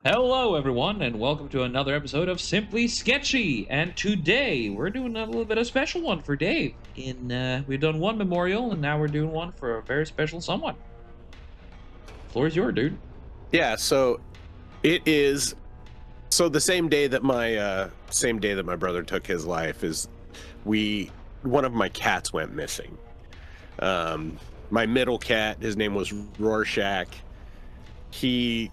Hello, everyone, and welcome to another episode of Simply Sketchy. And today we're doing a little bit of special one for Dave. We've done one memorial, and now we're doing one for a very special someone. Floor is yours, dude. Yeah, so it is the same day that my brother took his life is we one of my cats went missing. Um my middle cat, his name was Rorshach. He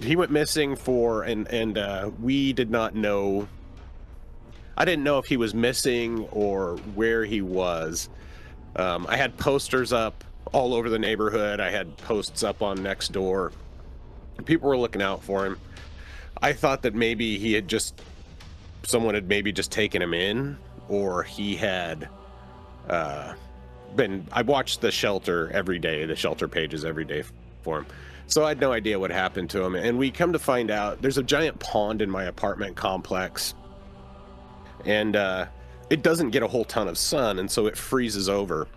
he went missing for and we did not know. I didn't know if he was missing or where he was. I had posters up all over the neighborhood. I had posts up on next door. People were looking out for him. I thought that maybe someone had maybe just taken him in, or he had uh, I watched the shelter every day, the shelter pages every day for him. So I had no idea what happened to him. And we come to find out there's a giant pond in my apartment complex, and it doesn't get a whole ton of sun, and so it freezes over.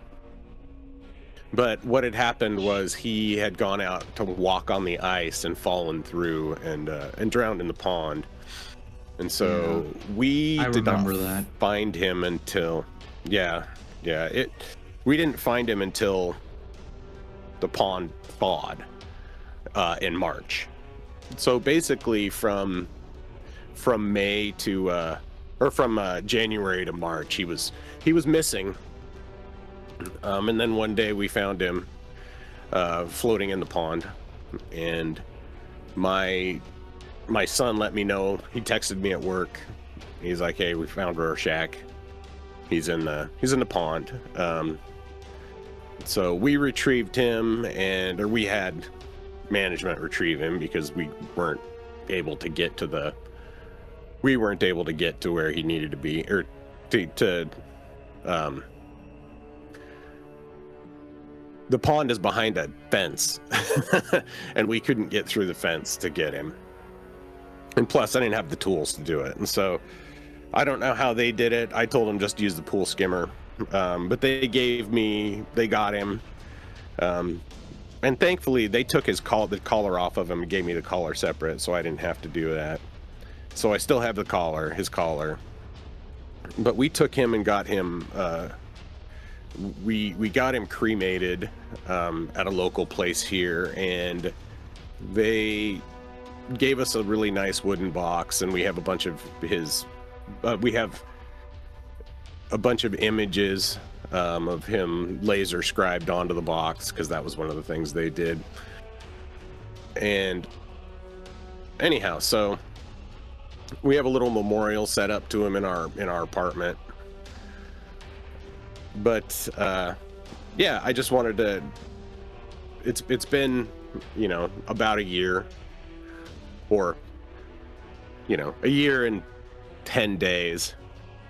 But what had happened was he had gone out to walk on the ice and fallen through and drowned in the pond. And so we I did not remember that. find him until we didn't find him until the pond thawed in March. So basically from May to or from January to March he was missing. And then one day we found him floating in the pond, and my son let me know. He texted me at work. He's like, "Hey, we found Rorschach. He's in the pond." So we retrieved him, or we had management retrieve him because we weren't able to get to where he needed to be, or to um, the pond is behind a fence, and we couldn't get through the fence to get him. And plus, I didn't have the tools to do it. And so I don't know how they did it. I told them just use the pool skimmer. But they got him. And thankfully, they took the collar off of him and gave me the collar separate, so I didn't have to do that. So I still have his collar. But we took him and got him... we got him cremated at a local place here, and they gave us a really nice wooden box, and we have a bunch of images of him laser scribed onto the box, because that was one of the things they did. And anyhow, so we have a little memorial set up to him in our apartment. But yeah, I just wanted to. It's been, about a year, or a year and 10 days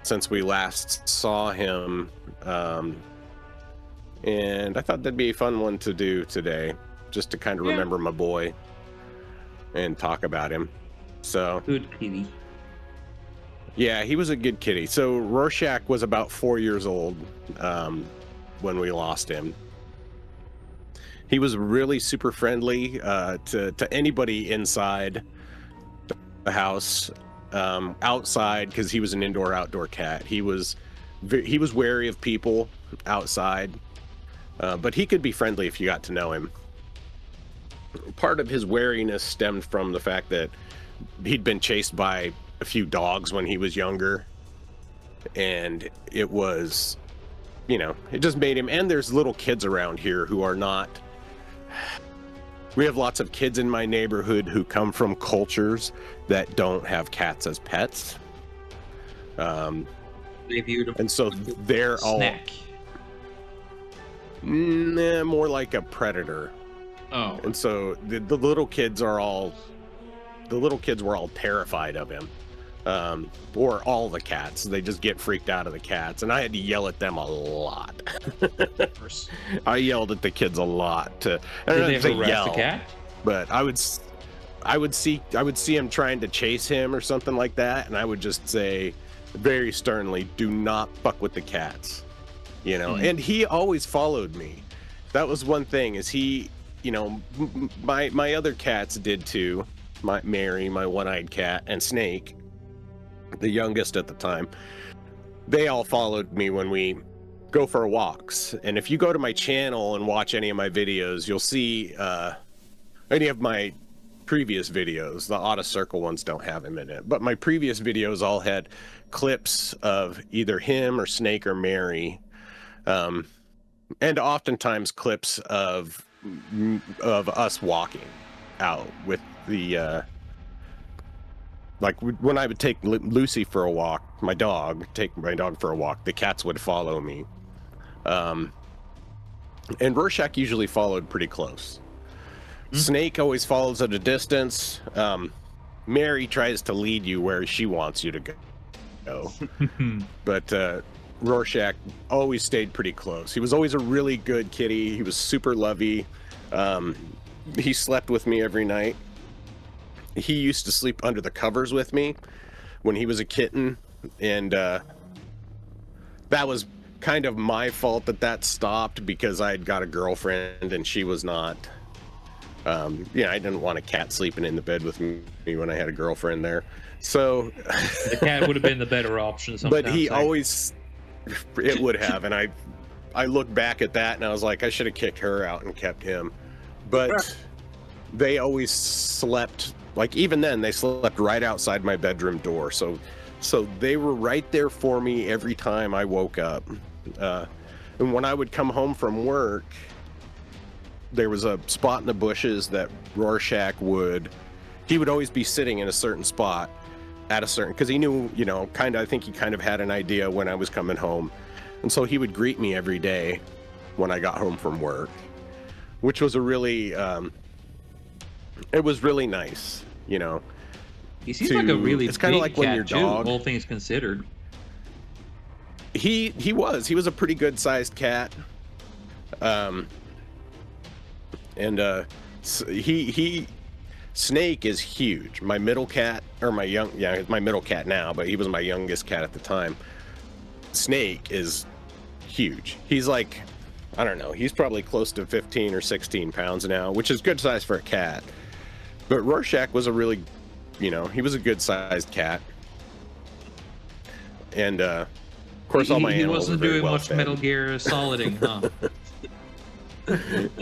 since we last saw him, and I thought that'd be a fun one to do today, just to kind of remember my boy and talk about him. So Good kitty. yeah, he was a good kitty. So Rorschach was about 4 years old when we lost him. He was really super friendly to anybody inside the house. Outside, because he was an indoor-outdoor cat. He was wary of people outside, but he could be friendly if you got to know him. Part of his wariness stemmed from the fact that he'd been chased by a few dogs when he was younger, and it was, it just made him. And there's little kids around here who are not. We have lots of kids in my neighborhood who come from cultures that don't have cats as pets. They viewed him And so they're all snack. more like a predator. Oh, And so the little kids were all terrified of him. Or all the cats. They just get freaked out of the cats, and I had to yell at them a lot. of course. I yelled at the kids a lot I Did don't they know if they ever arrest yell, the cat? but I would see him trying to chase him or something like that, and I would just say very sternly, "Do not fuck with the cats," And he always followed me. That was one thing, is he, my other cats did too. Mary, my one-eyed cat, and Snake, the youngest at the time, they all followed me when we go for walks. And if you go to my channel and watch any of my videos, you'll see any of my previous videos. The Auto Circle ones don't have him in it, but my previous videos all had clips of either him or Snake or Mary, and oftentimes clips of us walking out with the like when I would take Lucy for a walk, take my dog for a walk, the cats would follow me. And Rorschach usually followed pretty close. Snake always follows at a distance. Mary tries to lead you where she wants you to go. But Rorschach always stayed pretty close. He was always a really good kitty. He was super lovey. He slept with me every night. He used to sleep under the covers with me when he was a kitten, and that was kind of my fault that stopped, because I'd got a girlfriend and she was not. Yeah, I didn't want a cat sleeping in the bed with me when I had a girlfriend there. So the cat would have been the better option sometimes. But he always, it would have, and I look back at that and I was like, I should have kicked her out and kept him. But they always slept, like even then they slept right outside my bedroom door. So they were right there for me every time I woke up. And when I would come home from work, there was a spot in the bushes that Rorschach would always be sitting in a certain spot at a certain, because he knew, I think he kind of had an idea when I was coming home. And so he would greet me every day when I got home from work, which was a really, it was really nice, He seems like a really it's kind of like when cat your too, dog, all things considered. He was a pretty good sized cat. Snake is huge. My middle cat, or my middle cat now, but he was my youngest cat at the time. Snake is huge. He's like, I don't know, he's probably close to 15 or 16 pounds now, which is good size for a cat. But Rorschach was a really, he was a good sized cat. And, of course, all my animals wasn't were very doing well much fed. Metal Gear Soliding, huh?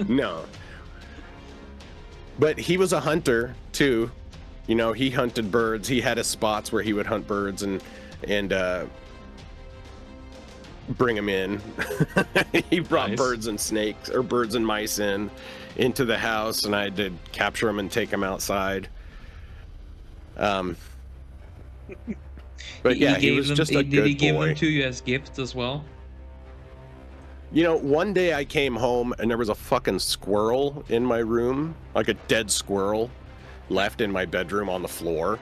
No. But he was a hunter too. He hunted birds. He had his spots where he would hunt birds and bring them in. He brought birds and snakes, or birds and mice into the house, and I did capture them and take them outside. But yeah, he was just a good boy. Did he give them to you as gifts as well? One day I came home and there was a fucking squirrel in my room, like a dead squirrel left in my bedroom on the floor.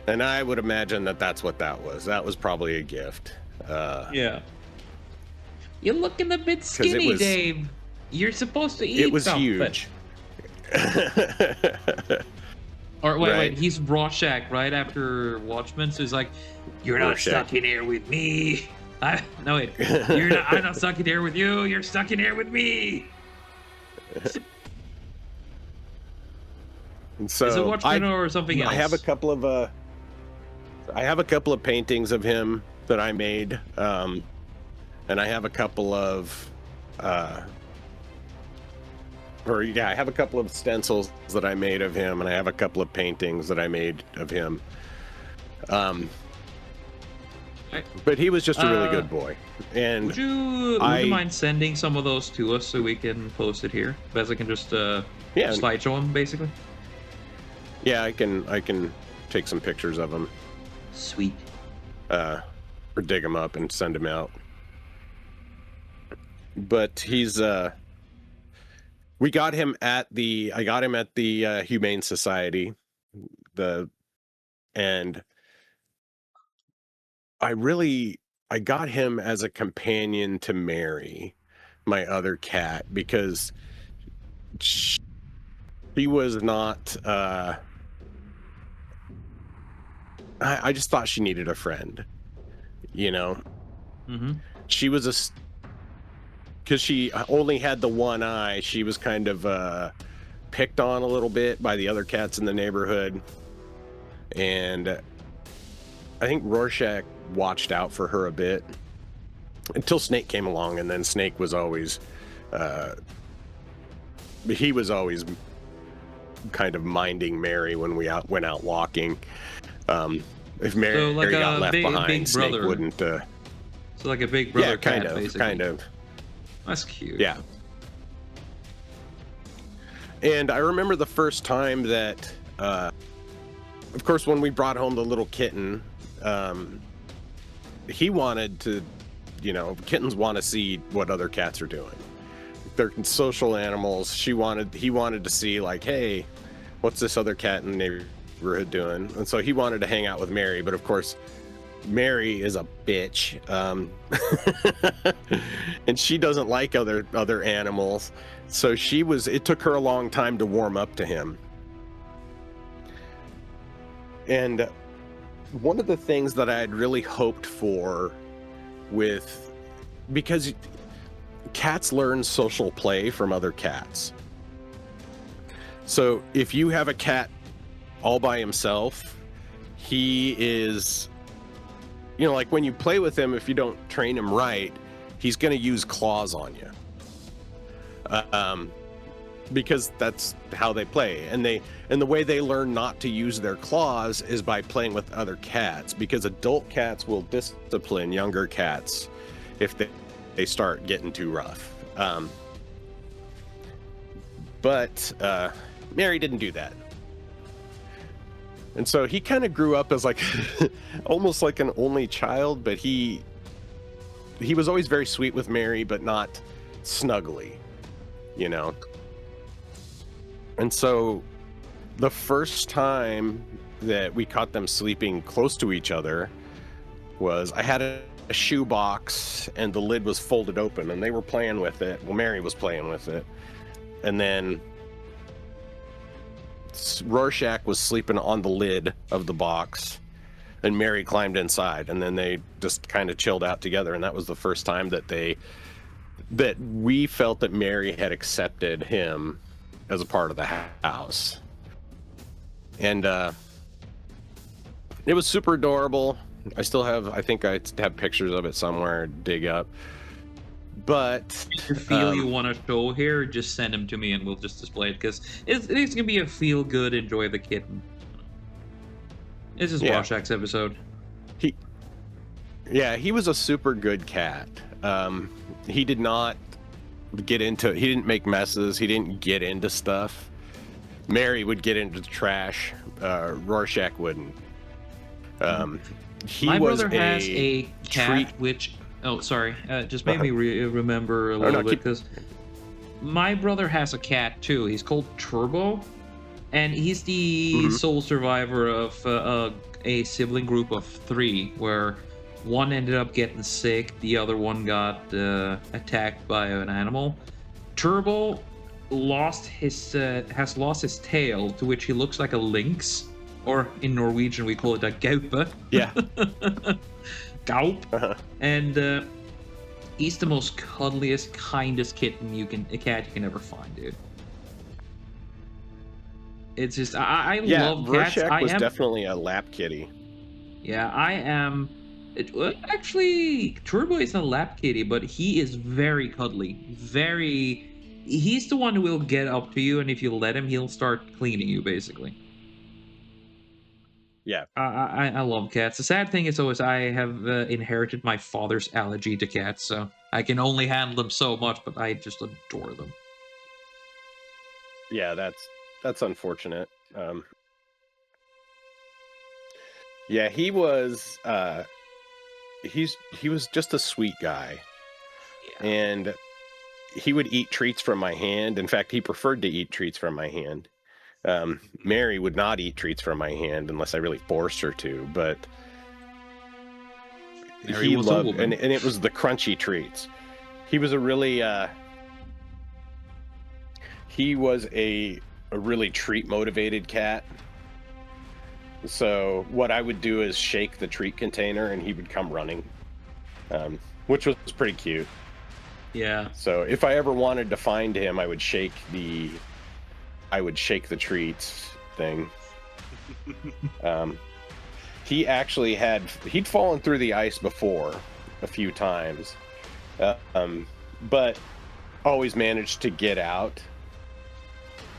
And I would imagine that's what that was. That was probably a gift. Yeah. You're looking a bit skinny, Dave. You're supposed to eat It was something. huge. Or wait, Right. he's Rorschach right after Watchmen, so he's like, "You're not Rorschach. stuck in here with me." No wait, I'm not stuck in here with you. You're stuck in here with me. And so Is it Watchmen or something else? I have a couple of paintings of him that I made, and I have a couple of I have a couple of stencils that I made of him, and I have a couple of paintings that I made of him. But he was just a really good boy. And would you mind sending some of those to us so we can post it here? As I can just slideshow them, basically. Yeah, I can take some pictures of him. Sweet. Or dig him up and send him out. But he's I got him at the Humane Society. And I got him as a companion to Mary, my other cat, because she was not, I just thought she needed a friend, Mm-hmm. She was because she only had the one eye, she was kind of picked on a little bit by the other cats in the neighborhood, and I think Rorschach watched out for her a bit until Snake came along, and then Snake was always he was always kind of minding Mary when we went out walking. If Mary So like got a left behind, big Snake brother. wouldn't. So like a big brother Yeah, cat, kind of, basically. kind of. That's cute. Yeah. And I remember the first time that, of course, when we brought home the little kitten, he wanted to, kittens want to see what other cats are doing. They're social animals. He wanted to see, like, hey, what's this other cat in the neighborhood doing? And so he wanted to hang out with Mary, but of course, Mary is a bitch, and she doesn't like other animals. So it took her a long time to warm up to him. And one of the things that I had really hoped for because cats learn social play from other cats. So if you have a cat all by himself, he is, like when you play with him, if you don't train him right, he's going to use claws on you. Because that's how they play, and the way they learn not to use their claws is by playing with other cats, because adult cats will discipline younger cats if they start getting too rough. But Mary didn't do that, and so he kind of grew up as like almost like an only child, but he was always very sweet with Mary, but not snuggly, And so the first time that we caught them sleeping close to each other was I had a shoe box and the lid was folded open and they were playing with it. Well, Mary was playing with it. And then Rorschach was sleeping on the lid of the box and Mary climbed inside, and then they just kind of chilled out together. And that was the first time that we felt that Mary had accepted him as a part of the house. And it was super adorable. I think I have pictures of it somewhere to dig up. But If you feel you want to show here, just send them to me and we'll just display it, because it's going to be a feel good, enjoy the kitten. This is Rorschach's episode. He was a super good cat. He did not he didn't make messes. He didn't get into stuff. Mary would get into the trash. Rorschach wouldn't. My brother has a cat which... Oh, sorry. Just made me remember a little bit, because my brother has a cat too. He's called Turbo, and he's the sole survivor of a sibling group of 3, where one ended up getting sick, the other one got attacked by an animal. Turbo has lost his tail, to which he looks like a lynx, or in Norwegian we call it a gaupe. Yeah. Gaup. And he's the most cuddliest, kindest cat you can ever find, dude. It's just I love cats. Rorschach was definitely a lap kitty. Yeah, I am. Actually, Turbo isn't a lap kitty, but he is very cuddly. He's the one who will get up to you, and if you let him, he'll start cleaning you, basically. Yeah. I love cats. The sad thing is always I have inherited my father's allergy to cats, so I can only handle them so much, but I just adore them. Yeah, that's unfortunate. Yeah, he was just a sweet guy. Yeah. And he would eat treats from my hand. In fact, he preferred to eat treats from my hand. Mary would not eat treats from my hand unless I really forced her to, but Mary he was loved, and it was the crunchy treats. He was a really really treat motivated cat. So what I would do is shake the treat container and he would come running, which was pretty cute. Yeah. So if I ever wanted to find him, I would I would shake the treats thing. He actually he'd fallen through the ice before a few times, but always managed to get out.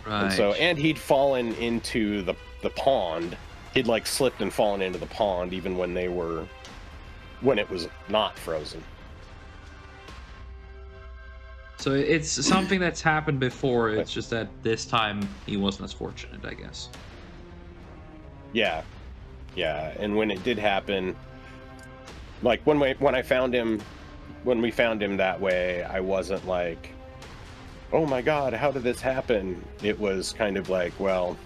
Right. And he'd fallen into the pond. He'd like slipped and fallen into the pond even when it was not frozen. So it's something that's happened before. It's just that this time he wasn't as fortunate, I guess. Yeah. And when it did happen, like when we found him that way, I wasn't like, oh my God, how did this happen? It was kind of like, well,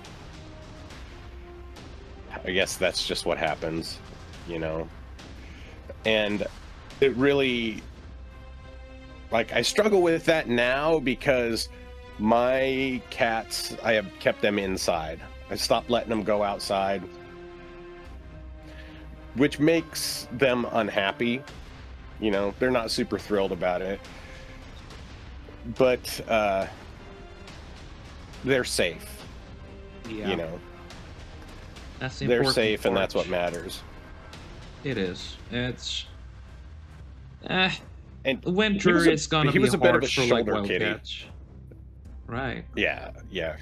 I guess that's just what happens, And it really, like, I struggle with that now because my cats, I have kept them inside. I stopped letting them go outside, which makes them unhappy. They're not super thrilled about it. But they're safe. Yeah. That's the they're important safe, and part. that's what matters. It is. It's and winter is gonna be was a bit of a harsh for like shoulder kitty. wildcats. Right. Yeah,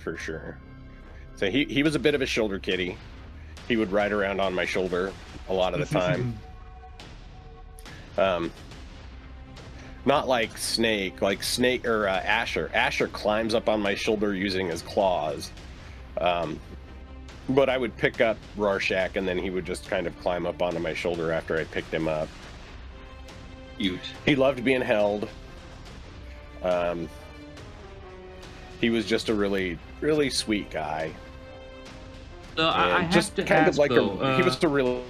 for sure. So he was a bit of a shoulder kitty. He would ride around on my shoulder a lot of the time. Not like Snake or Asher. Asher climbs up on my shoulder using his claws. But I would pick up Rorschach, and then he would just kind of climb up onto my shoulder after I picked him up. Cute. He loved being held. He was just a really, really sweet guy. I have just to kind ask, of like though, he was a really,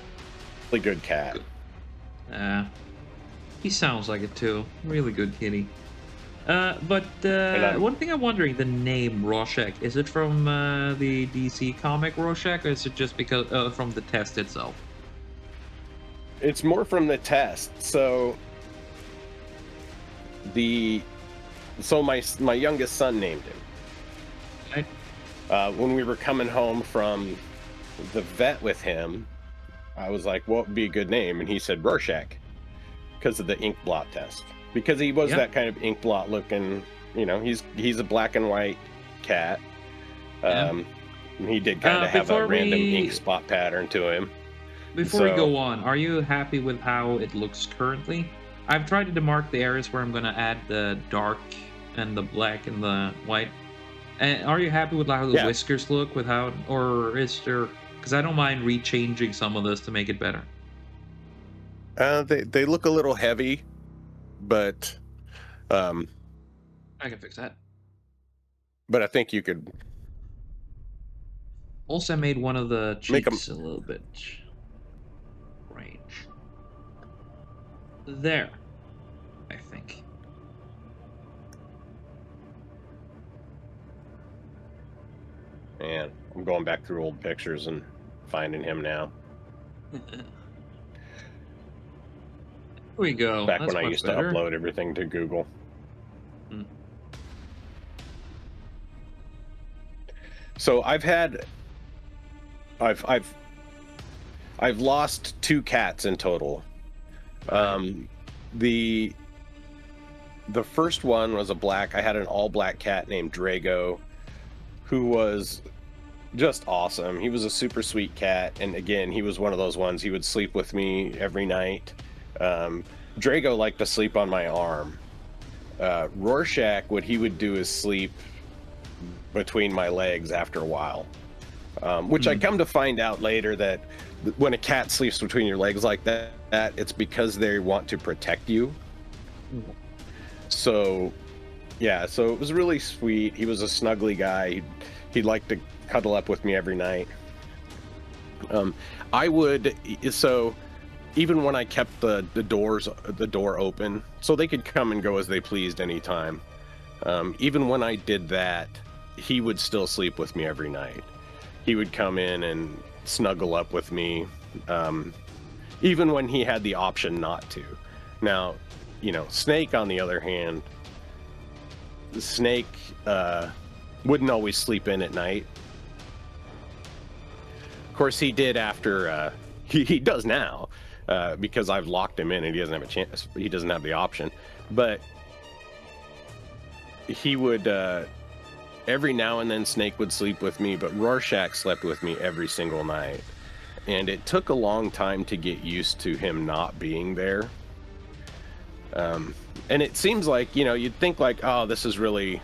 really good cat. He sounds like it too. Really good kitty. But one thing I'm wondering, the name Rorschach, is it from the DC comic Rorschach, or is it just because from the test itself? It's more from the test. So my youngest son named him. Right. When we were coming home from the vet with him, I was like, what would be a good name? And he said Rorschach, because of the ink blot test. Because he was that kind of ink blot looking, he's a black and white cat. He did kind of have a random ink spot pattern to him. Before we go on, are you happy with how it looks currently? I've tried to demark the areas where I'm going to add the dark and the black and the white. And are you happy with how the whiskers look, or is there... Because I don't mind rechanging some of this to make it better. They look a little heavy, but I can fix that. But I think you could. Also, I made one of the cheeks a little bit range. There, I think. Man, I'm going back through old pictures and finding him now. Here we go. Back That's when I used to upload everything to Google. So I've lost 2 cats in total. The first one was I had an all black cat named Drago, who was just awesome. He was a super sweet cat, and again, he was one of those ones, he would sleep with me every night. Drago liked to sleep on my arm. Rorschach, what he would do is sleep between my legs after a while, which I come to find out later that when a cat sleeps between your legs like that, it's because they want to protect you. So so it was really sweet. He was a snuggly guy. He'd like to cuddle up with me every night. Even when I kept the door open, so they could come and go as they pleased anytime. Even when I did that, he would still sleep with me every night. He would come in and snuggle up with me, even when he had the option not to. Now, Snake, on the other hand, Snake wouldn't always sleep in at night. Of course, he did after he does now because I've locked him in and he doesn't have a chance. He doesn't have the option, but he would every now and then Snake would sleep with me, but Rorschach slept with me every single night. And it took a long time to get used to him not being there. And it seems like, you know, you'd think like, oh, this is really,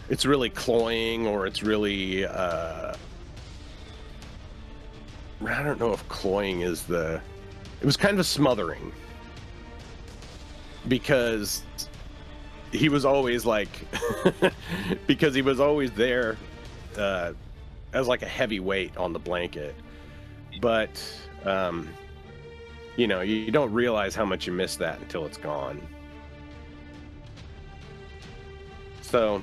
it's really cloying, or it's really, I don't know if cloying is the, it was kind of smothering. Because he was always like, because he was always there as like a heavy weight on the blanket. But, you know, you don't realize how much you miss that until it's gone. So,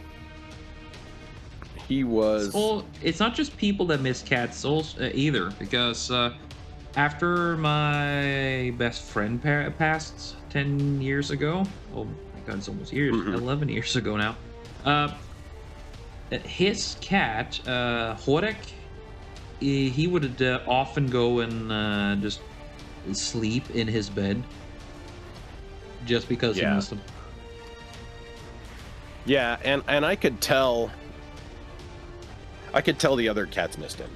he was... Well, it's not just people that miss cats either, because after my best friend passed 10 years ago, oh my god, it's almost years, 11 years ago now, his cat, Rorschach, he would often go and just sleep in his bed just because he missed him. Yeah, and I could tell the other cats missed him.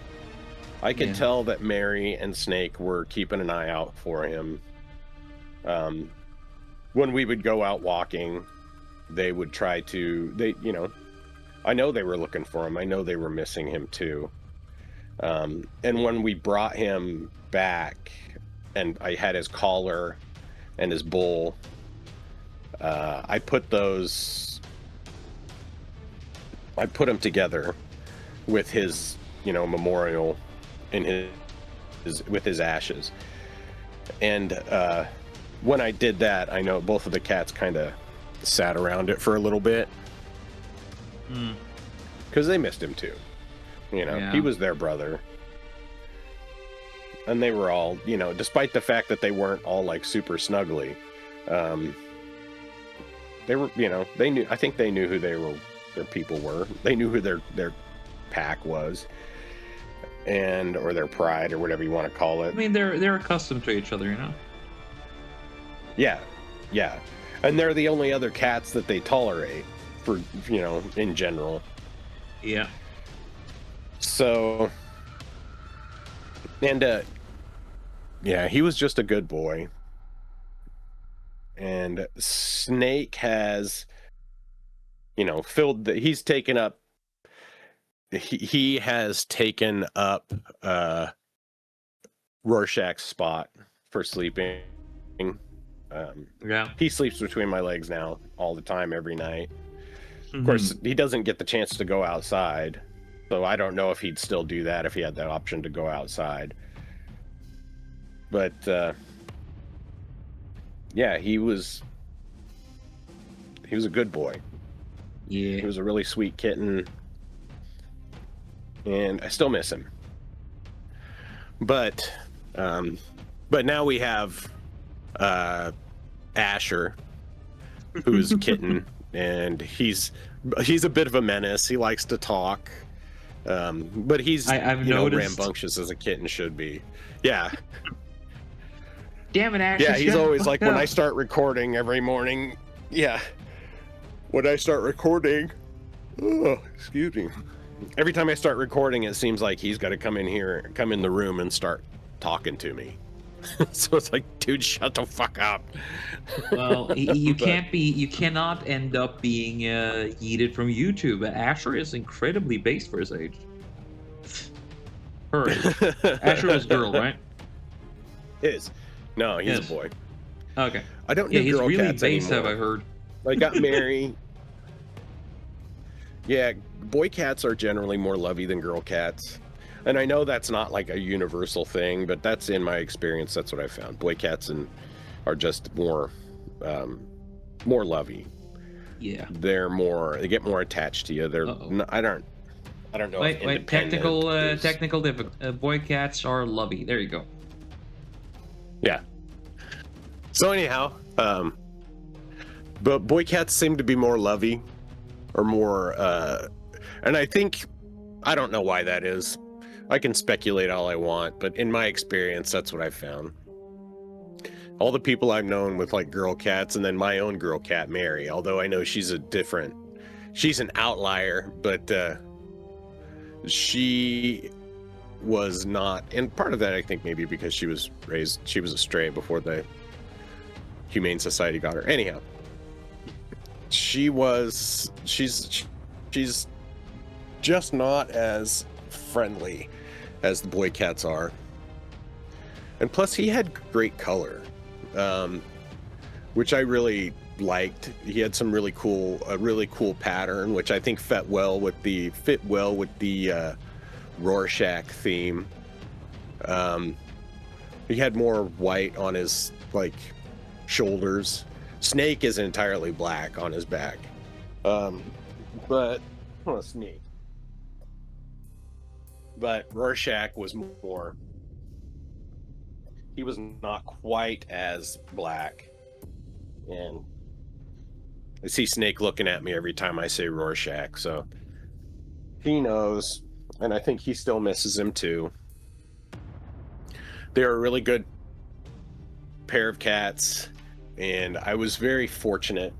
I could tell that Mary and Snake were keeping an eye out for him. When we would go out walking, they would try to, you know, I know they were looking for him. I know they were missing him too. And when we brought him back and I had his collar and his bowl, I put them together with his, you know, memorial in with his ashes. And when I did that, I know both of the cats kind of sat around it for a little bit. Because they missed him too. You know, he was their brother. And they were all, you know, despite the fact that they weren't all like super snuggly, they were, you know, I think they knew who their people were. They knew who their pack was, or their pride, or whatever you want to call it. I mean, they're accustomed to each other, you know? Yeah. And they're the only other cats that they tolerate, for, you know, in general. Yeah. So, and yeah, he was just a good boy. And Snake has, you know, he's taken up, he has taken up Rorschach's spot for sleeping. He sleeps between my legs now all the time, every night. Of course, he doesn't get the chance to go outside, so I don't know if he'd still do that if he had that option to go outside. But yeah, he was a good boy. Yeah, he was a really sweet kitten, and I still miss him. But now we have Asher, who's a kitten. And he's a bit of a menace. He likes to talk, but he's I've noticed, rambunctious as a kitten should be. Yeah. Damn it, Asher. Yeah, he's always like, when I start recording every morning. Yeah. When I start recording, excuse me. Every time I start recording, it seems like he's got to come in the room and start talking to me. So it's like, dude, shut the fuck up. Well, you cannot end up being yeeted from YouTube. Asher is incredibly based for his age. Her age. Asher was a girl, right? No, he's a boy. Okay. I don't know girl he's really cats based, anymore. have I heard. I got Mary. Yeah, boy cats are generally more lovey than girl cats. And I know that's not like a universal thing, but that's in my experience. That's what I found. Boy cats are just more lovey. Yeah. They get more attached to you. I don't know. Wait, technical difficulty. Boy cats are lovey. There you go. Yeah. So anyhow, but boy cats seem to be more lovey, or more And I don't know why that is. I can speculate all I want, but in my experience, that's what I've found. All the people I've known with like girl cats, and then my own girl cat, Mary, although I know she's an outlier, but she was not, and part of that I think maybe because she was a stray before the Humane Society got her. Anyhow, she's just not as friendly as the boy cats are. And plus he had great color, which I really liked. He had a really cool pattern, which I think fit well with the Rorschach theme. He had more white on his like shoulders. Snake is entirely black on his back. But Snake. But Rorschach was more. He was not quite as black. And I see Snake looking at me every time I say Rorschach, so he knows, and I think he still misses him too. They're a really good pair of cats, and I've been very fortunate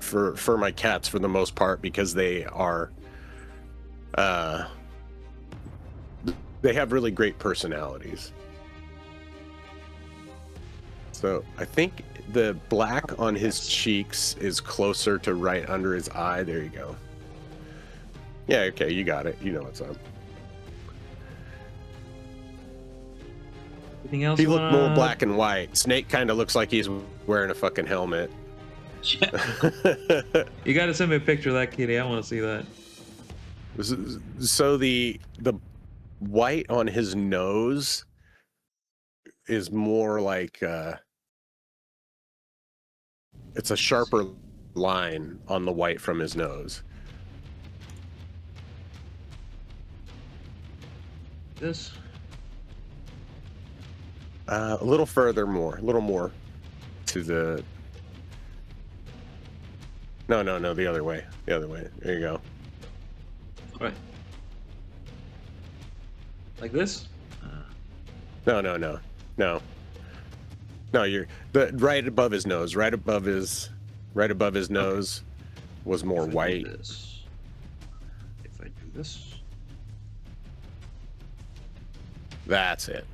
for my cats for the most part, because they are they have really great personalities. So I think the black on his cheeks is closer to right under his eye. There you go. Yeah, okay, you got it. You know what's up. Anything else? He looked more black and white. Snake kind of looks like he's wearing a fucking helmet. You gotta send me a picture of that kitty. I want to see that. So the white on his nose is more like it's a sharper line on the white from his nose. This a little more to the no, the other way. There you go. Right. Like this? No. You're right above his nose. Right above his nose was more white. If I do this. That's it.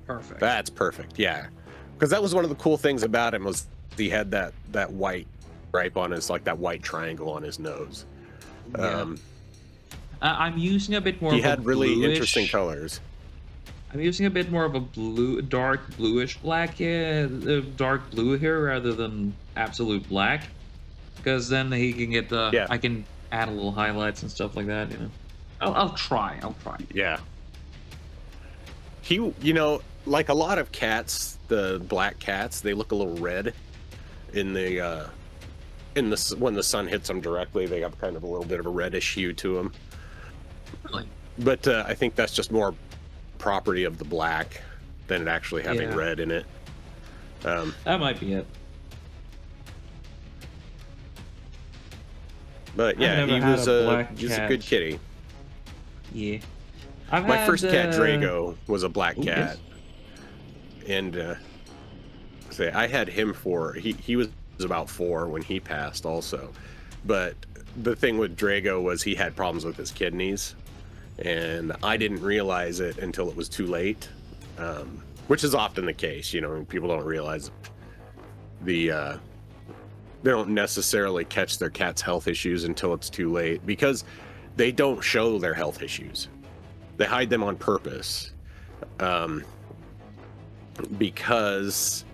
Perfect. That's perfect. Yeah. Because that was one of the cool things about him, was he had that white stripe on his, like that white triangle on his nose. Yeah. I'm using a bit more. He of a had really bluish, interesting colors. I'm using a bit more of a dark bluish black, dark blue here rather than absolute black, because then he can get the. Yeah. I can add a little highlights and stuff like that. You know, I'll try. Yeah. He, like a lot of cats, the black cats, they look a little red in the when the sun hits them directly. They have kind of a little bit of a reddish hue to them. Really? But I think that's just more property of the black than it actually having red in it. That might be it. But yeah, he was a good kitty. Yeah. My first cat, Drago, was a black cat. And I had him he was about 4 when he passed also. But the thing with Drago was he had problems with his kidneys, and I didn't realize it until it was too late, which is often the case. People don't realize they don't necessarily catch their cat's health issues until it's too late, because they don't show their health issues. They hide them on purpose, because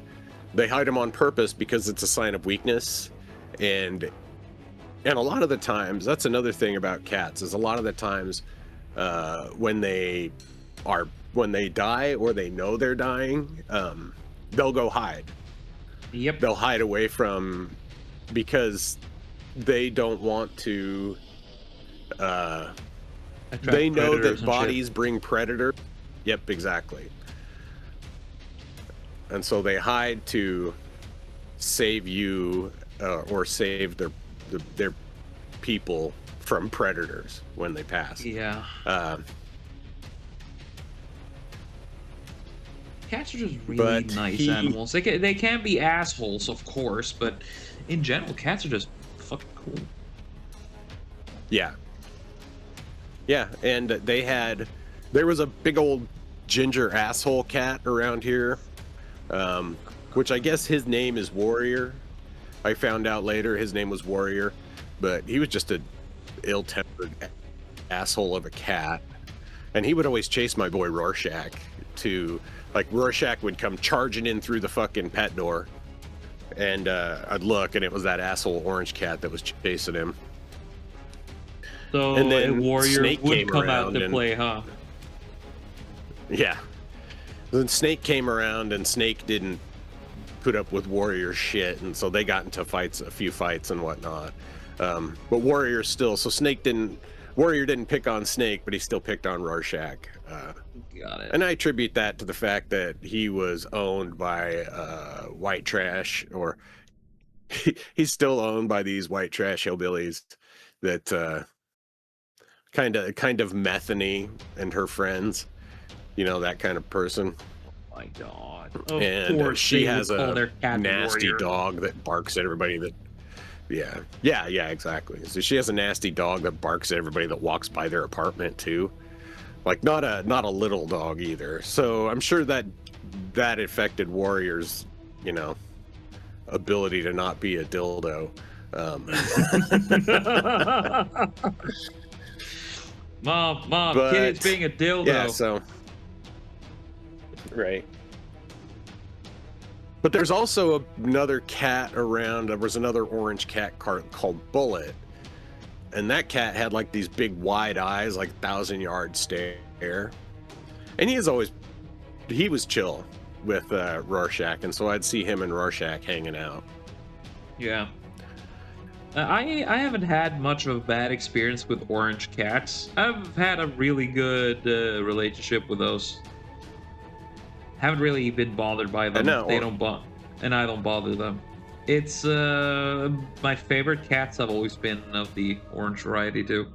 it's a sign of weakness. And a lot of the times, that's another thing about cats, is a lot of the times when they die or they know they're dying, they'll go hide. Yep. They'll hide away from, because they don't want to they know that bodies bring predators. Yep, exactly. And so they hide to save you, or save their people from predators when they pass. Yeah. Uh, Cats are just really but nice animals. They can be assholes, of course, but in general, cats are just fucking cool. yeah, yeah, and there was a big old ginger asshole cat around here, which I guess his name is Warrior. I found out later his name was Warrior, but he was just a ill-tempered asshole of a cat, and he would always chase my boy Rorschach to, like, Rorschach would come charging in through the fucking pet door, and I'd look, and it was that asshole orange cat that was chasing him. So And a then warrior Snake would came come out around to and- play, huh? Yeah. Then Snake came around, and Snake didn't put up with Warrior shit, and so they got into a few fights and whatnot. But Warrior still, so Warrior didn't pick on Snake, but he still picked on Rorschach. Got it. And I attribute that to the fact that he was owned by white trash, or he's still owned by these white trash hillbillies that kind of Methany and her friends, that kind of person. My God. Of And course she they has would call a their cat nasty warrior. dog that barks at everybody that yeah, exactly. So she has a nasty dog that barks at everybody that walks by their apartment too. Like, not a little dog either. So I'm sure that affected Warrior's, ability to not be a dildo. Mom, But, kitty's being a dildo. yeah, so right. But there's also another cat around. There was another orange cat called Bullet, and that cat had like these big wide eyes, like 1,000-yard stare. And he was chill with Rorschach, and so I'd see him and Rorschach hanging out. Yeah. I haven't had much of a bad experience with orange cats. I've had a really good relationship with those. Haven't really been bothered by them. They don't and I don't bother them. It's my favorite cats have always been of the orange variety too.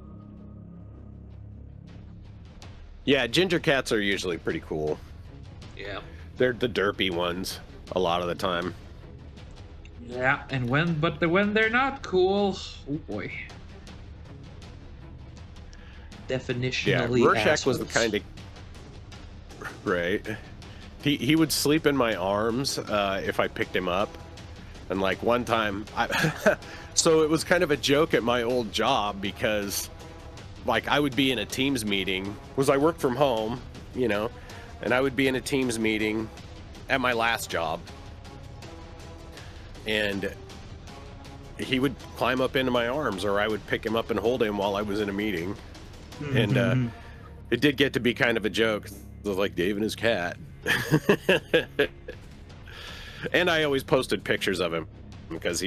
Yeah, ginger cats are usually pretty cool. Yeah. They're the derpy ones a lot of the time. Yeah, and when they're not cool, oh boy. Definitionally, Yeah, Rorschach was the assholes. kind of right. He would sleep in my arms if I picked him up, and like one time, so it was kind of a joke at my old job because, like, I would be in a Teams meeting. I worked from home, and I would be in a Teams meeting at my last job, and he would climb up into my arms, or I would pick him up and hold him while I was in a meeting. And it did get to be kind of a joke. It was like Dave and his cat. And I always posted pictures of him because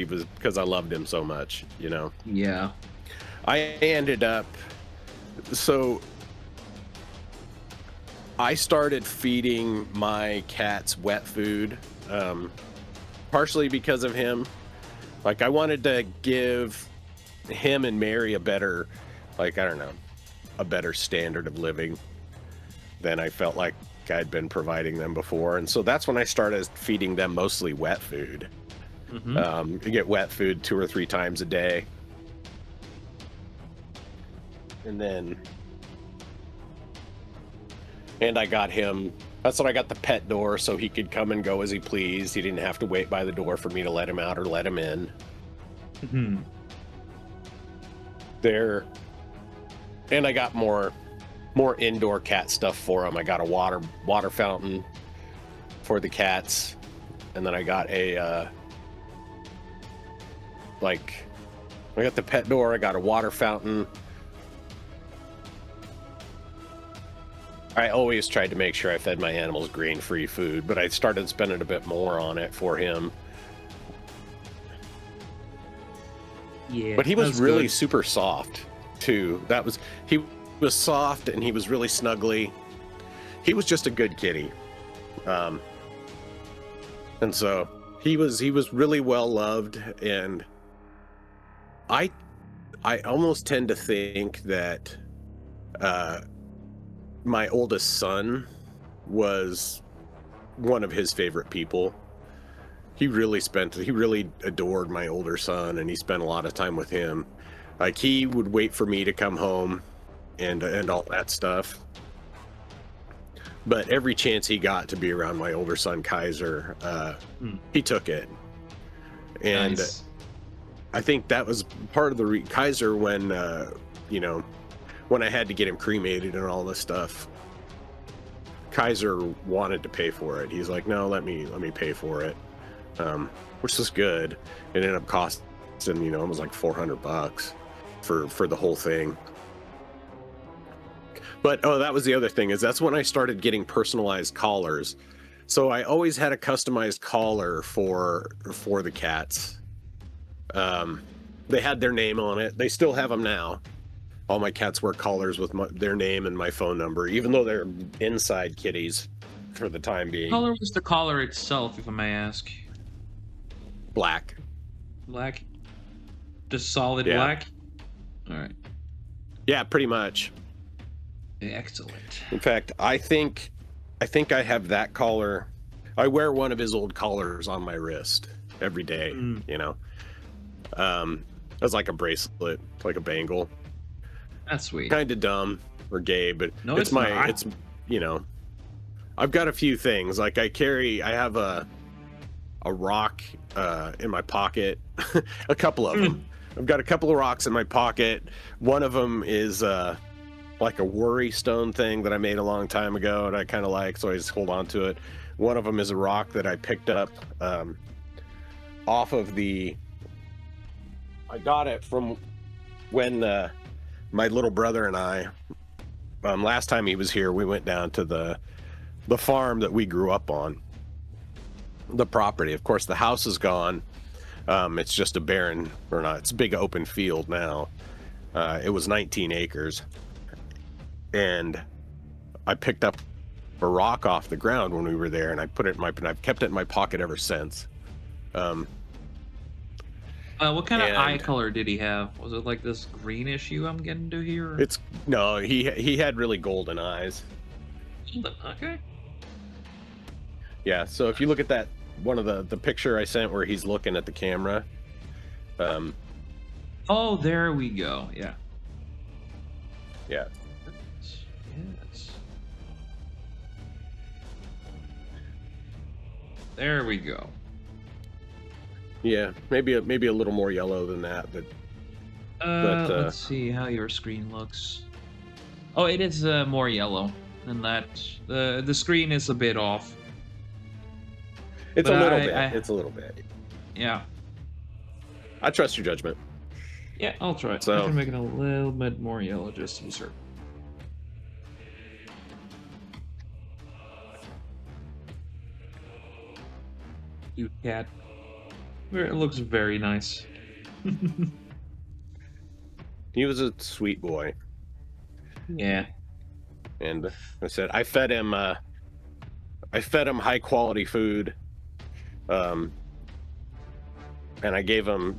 I loved him so much, Yeah. I ended up, so I started feeding my cats wet food, partially because of him. Like, I wanted to give him and Mary a better, like, I don't know, a better standard of living than I felt like I'd been providing them before. And so that's when I started feeding them mostly wet food. You get wet food 2 or 3 times a day. And I got him, that's when I got the pet door so he could come and go as he pleased. He didn't have to wait by the door for me to let him out or let him in. And I got more indoor cat stuff for him. I got a water fountain for the cats, and then I got I got the pet door, I got a water fountain. I always tried to make sure I fed my animals grain-free food, but I started spending a bit more on it for him. Yeah. But he was really good. super soft too. He was soft, and he was really snuggly. He was just a good kitty. And so he was really well loved, and I I almost tend to think that uh, my oldest son was one of his favorite people. He really adored my older son, and he spent a lot of time with him. Like, he would wait for me to come home and all that stuff. But every chance he got to be around my older son Kaiser, Hmm, he took it. And nice. I think that was part of the Kaiser, when you know, when I had to get him cremated and all this stuff. Kaiser wanted to pay for it. He's like, no, let me pay for it, which is good. It ended up costing, it was like $400 for the whole thing. But oh, that was the other thing, is that's when I started getting personalized collars. So I always had a customized collar for the cats. They had their name on it. They still have them now. All my cats wear collars with their name and my phone number, even though they're inside kitties for the time being. Color was the collar itself, if I may ask? Black. Black? Just solid Yeah. black? Alright. Yeah, pretty much. Excellent. In fact, I think I have that collar. I wear one of his old collars on my wrist every day, Mm, as like a bracelet, like a bangle. that's sweet. Kind of dumb or gay, but No, it's it's not. it's you know, I've got a few things. Like, I have a rock in my pocket. A couple of them. I've got a couple of rocks in my pocket. One of them is like a worry stone thing that I made a long time ago, and I kind of like, so I just hold on to it. One of them is a rock that I picked up off of I got it from when my little brother and I, last time he was here, we went down to the farm that we grew up on. The property, of course, the house is gone. It's just a barren, or not, it's a big open field now. It was 19 acres. And I picked up a rock off the ground when we were there, and I put it in and I've kept it in my pocket ever since. What kind of eye And color did he have? Was it like this greenish hue I'm getting to here? it's no, he had really golden eyes. Okay. Yeah, so if you look at that one of the picture I sent where he's looking at the camera, Oh, there we go. Yeah. yeah. Yes. There we go. Yeah, maybe a little more yellow than that, but Let's see how your screen looks. Oh, it is more yellow than that. The screen is a bit off. it's But a little I- bit. I- It's a little bit. Yeah. I trust your judgment. Yeah, I'll try it. So- I can make it a little bit more yellow just to be certain. Cute cat. It looks very nice. He was a sweet boy, Yeah. and I said I fed him high quality food, and I gave him,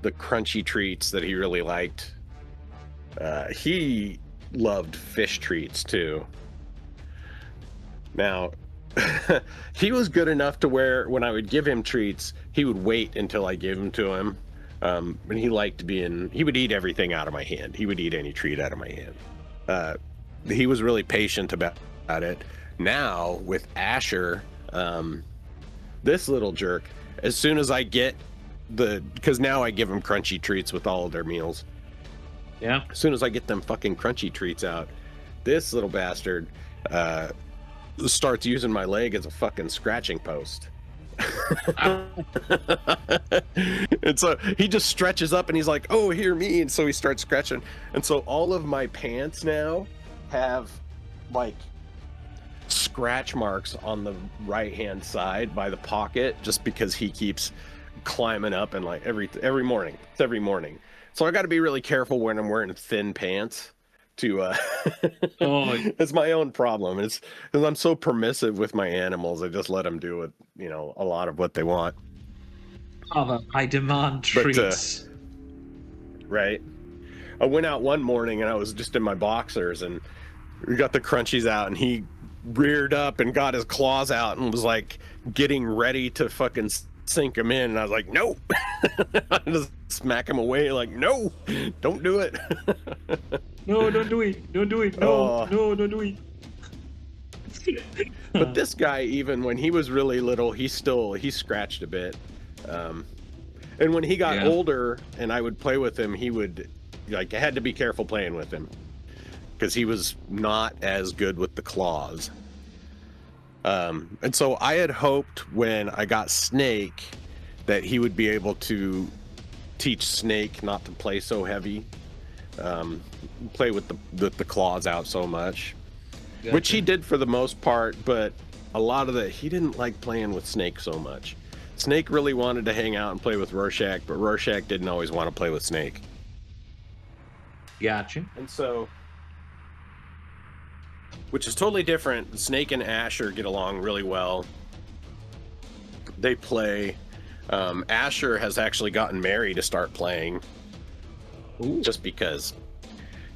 the crunchy treats that he really liked. He loved fish treats too. Now, he was good enough to where when I would give him treats, he would wait until I gave them to him. And he liked he would eat everything out of my hand. He would eat any treat out of my hand. He was really patient about it. Now with Asher, this little jerk, as soon as I get because now I give him crunchy treats with all of their meals. Yeah. As soon as I get them fucking crunchy treats out, this little bastard starts using my leg as a fucking scratching post. And so he just stretches up and he's like, oh, hear me. And so he starts scratching. And so all of my pants now have like scratch marks on the right hand side by the pocket, just because he keeps climbing up, and like every morning. It's every morning. So I got to be really careful when I'm wearing thin pants to Oh, it's my own problem. It's because I'm so permissive with my animals. I just let them do it, a lot of what they want. I demand But, treats. right? I went out one morning and I was just in my boxers and we got the crunchies out and he reared up and got his claws out and was like getting ready to fucking sink him in. And I was like, no. I just smack him away like, no, don't do it. No, don't do it. Don't do it. No, no, don't do it. But this guy, even when he was really little, he scratched a bit. And when he got older and I would play with him, he would, like, I had to be careful playing with him because he was not as good with the claws. And so I had hoped when I got Snake that he would be able to teach Snake not to play so heavy, play with the claws out so much. Gotcha. Which he did for the most part, but a lot of he didn't like playing with Snake so much. Snake really wanted to hang out and play with Rorschach, but Rorschach didn't always want to play with Snake. Gotcha. And so, which is totally different. Snake and Asher get along really well. They play. Asher has actually gotten Mary to start playing. Ooh. Just because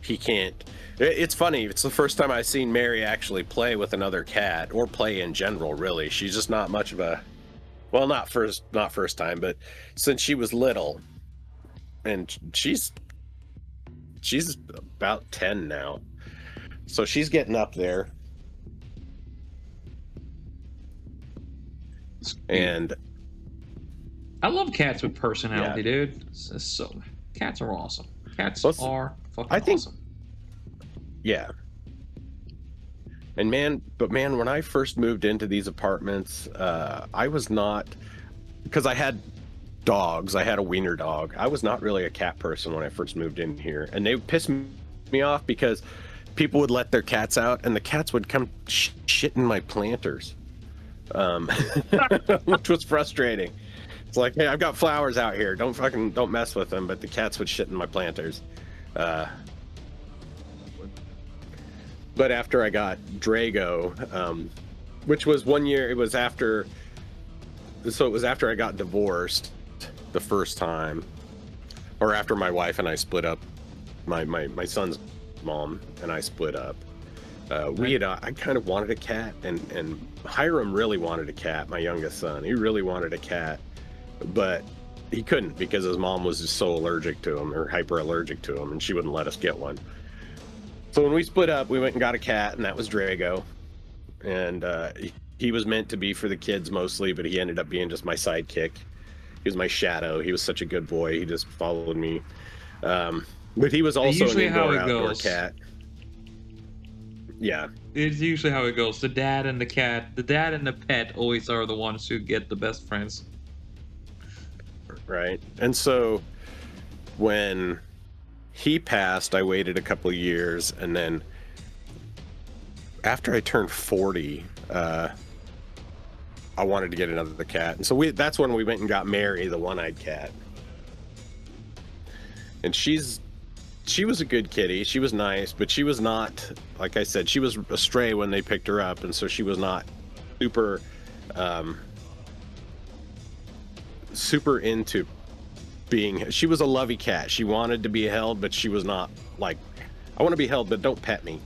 he can't. It's funny. It's the first time I've seen Mary actually play with another cat, or play in general, really. She's just not much of a, well, not first time, but since she was little. And she's about 10 now. So she's getting up there. And I love cats with personality, dude. Cats are awesome. Cats are fucking awesome. Yeah. And man, when I first moved into these apartments, I was not, because I had dogs. I had a wiener dog. I was not really a cat person when I first moved in here. And they would piss me off because people would let their cats out and the cats would come shit in my planters. Which was frustrating. It's like, hey, I've got flowers out here. Don't mess with them. But the cats would shit in my planters. But after I got Drago, which was 1 year, it was after I got divorced the first time, or after my wife and I split up, my son's mom and I split up. I kind of wanted a cat, and Hiram really wanted a cat, my youngest son. He really wanted a cat, but he couldn't because his mom was just so allergic to him, or hyper allergic to him, and she wouldn't let us get one. So when we split up, we went and got a cat, and that was Drago. And he was meant to be for the kids mostly, but he ended up being just my sidekick. He was my shadow. He was such a good boy. He just followed me. But he was also an indoor-outdoor cat. Yeah. It's usually how it goes. The dad and the pet always are the ones who get the best friends. Right. And so when he passed, I waited a couple of years, and then after I turned 40, I wanted to get another cat. And so that's when we went and got Mary, the one-eyed cat. And she was a good kitty. She was nice, but she was not, like I said, she was a stray when they picked her up, and so she was not super into being. She was a lovey cat. She wanted to be held, but she was not like, I want to be held, but don't pet me.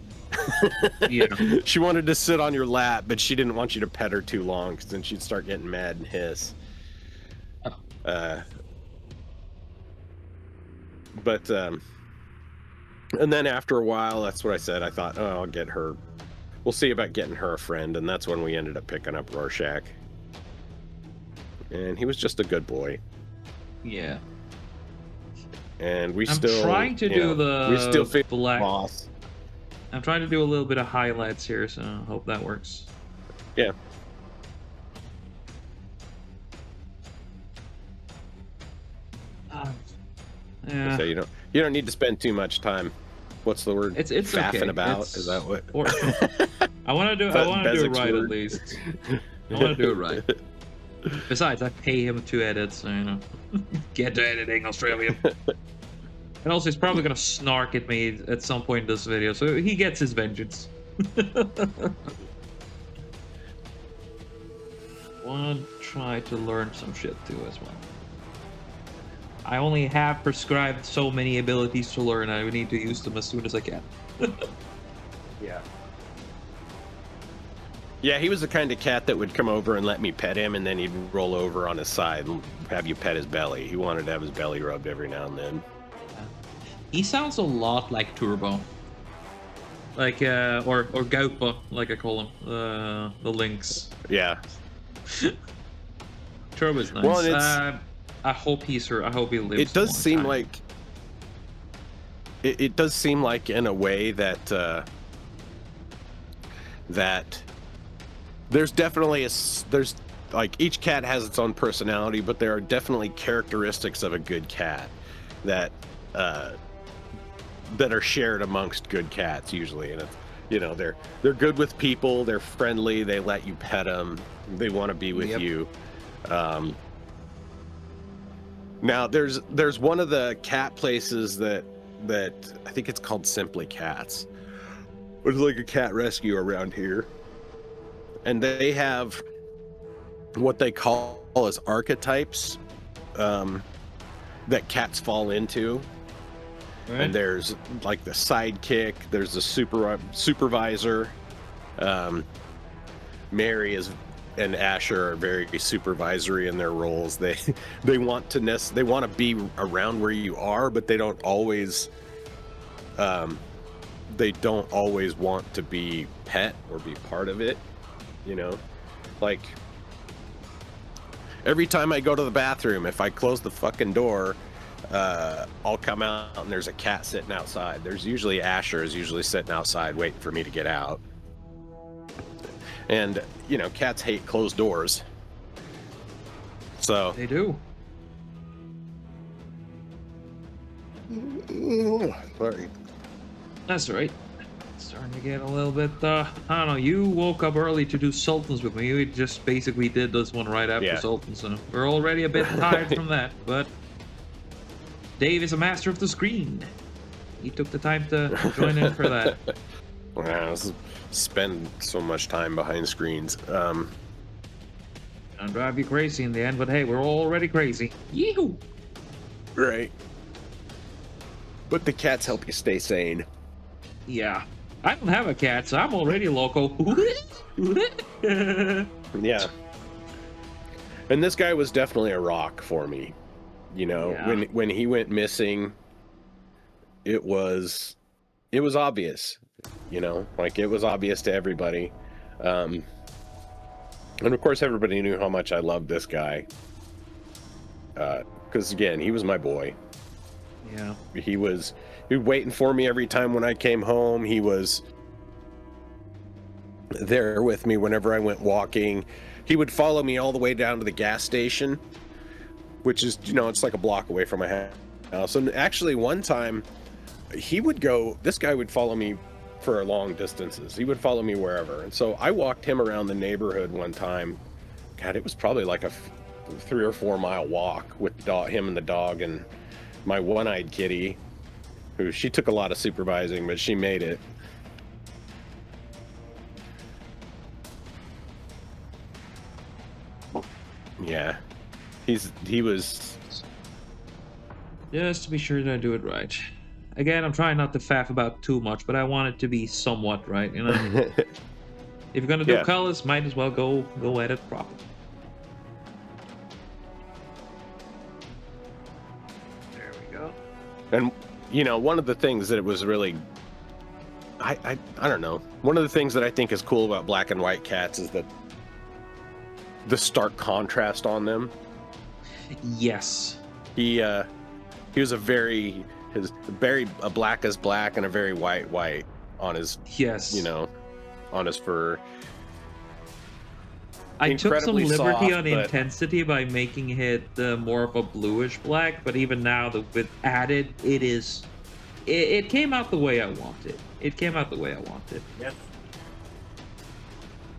Yeah. She wanted to sit on your lap, but she didn't want you to pet her too long, because then she'd start getting mad and hiss. And then after a while, that's what I said. I thought, oh, I'll get her. We'll see about getting her a friend. And that's when we ended up picking up Rorschach. And he was just a good boy. Yeah. And I'm trying to do the black boss. I'm trying to do a little bit of highlights here, so I hope that works. Yeah. Yeah. So you don't need to spend too much time. What's the word? It's faffing okay. about. Is that what? I want to do it right word. At least. I want to do it right. Besides, I pay him to edit, so you know. Get to editing, Australian. And also, he's probably gonna snark at me at some point in this video, so he gets his vengeance. Want to try to learn some shit too as well. I only have prescribed so many abilities to learn. I would need to use them as soon as I can. Yeah. Yeah, he was the kind of cat that would come over and let me pet him, and then he'd roll over on his side and have you pet his belly. He wanted to have his belly rubbed every now and then. He sounds a lot like Turbo. Like, or Gaupa, like I call him. The Lynx. Yeah. Turbo's nice. Well, I hope he's her. I hope he lives. It does a long seem time. like it does seem like in a way that that there's definitely there's like each cat has its own personality, but there are definitely characteristics of a good cat that that are shared amongst good cats usually. And it's, you know, they're good with people, they're friendly, they let you pet them, they want to be with Yep. you. Now there's one of the cat places that I think it's called Simply Cats. It's like a cat rescue around here, and they have what they call as archetypes that cats fall into. Right. And there's like the sidekick, there's the supervisor. Mary and Asher are very supervisory in their roles. They want to be around where you are, but they don't always want to be pet or be part of it, you know? Like every time I go to the bathroom, if I close the fucking door, I'll come out and there's a cat sitting outside. Asher is usually sitting outside waiting for me to get out. And, you know, cats hate closed doors. So. They do. Sorry. That's right. It's starting to get a little bit, I don't know, you woke up early to do Sultans with me. We just basically did this one right after Yeah. Sultans, so we're already a bit tired from that, but Dave is a master of the screen. He took the time to join in for that. Wow, spend so much time behind screens. I'll drive you crazy in the end, but hey, we're already crazy. Yee-hoo! Right. But the cats help you stay sane. Yeah. I don't have a cat, so I'm already loco. Yeah. And this guy was definitely a rock for me. You know, Yeah. when he went missing, it was obvious, you know, like it was obvious to everybody. And of course everybody knew how much I loved this guy. Because again, he was my boy. Yeah. He was waiting for me every time when I came home. He was there with me whenever I went walking. He would follow me all the way down to the gas station, which is, you know, it's like a block away from my house. And actually one time this guy would follow me for long distances. He would follow me wherever. And so I walked him around the neighborhood one time. God, it was probably like a 3 or 4 mile walk with him and the dog and my one-eyed kitty, who she took a lot of supervising, but she made it. Yeah. He was Just to be sure that I do it right. Again, I'm trying not to faff about too much, but I want it to be somewhat right, you know? If you're gonna do Yeah. colors, might as well go at it properly. There we go. And you know, one of the things that it was really I don't know. One of the things that I think is cool about black and white cats is that the stark contrast on them. Yes. He was a very black as black and a very white on his, Yes. you know, on his fur. I took some incredibly liberty soft, on but- intensity by making it more of a bluish black, but even now, with added, it came out the way I wanted. It came out the way I wanted. Yep.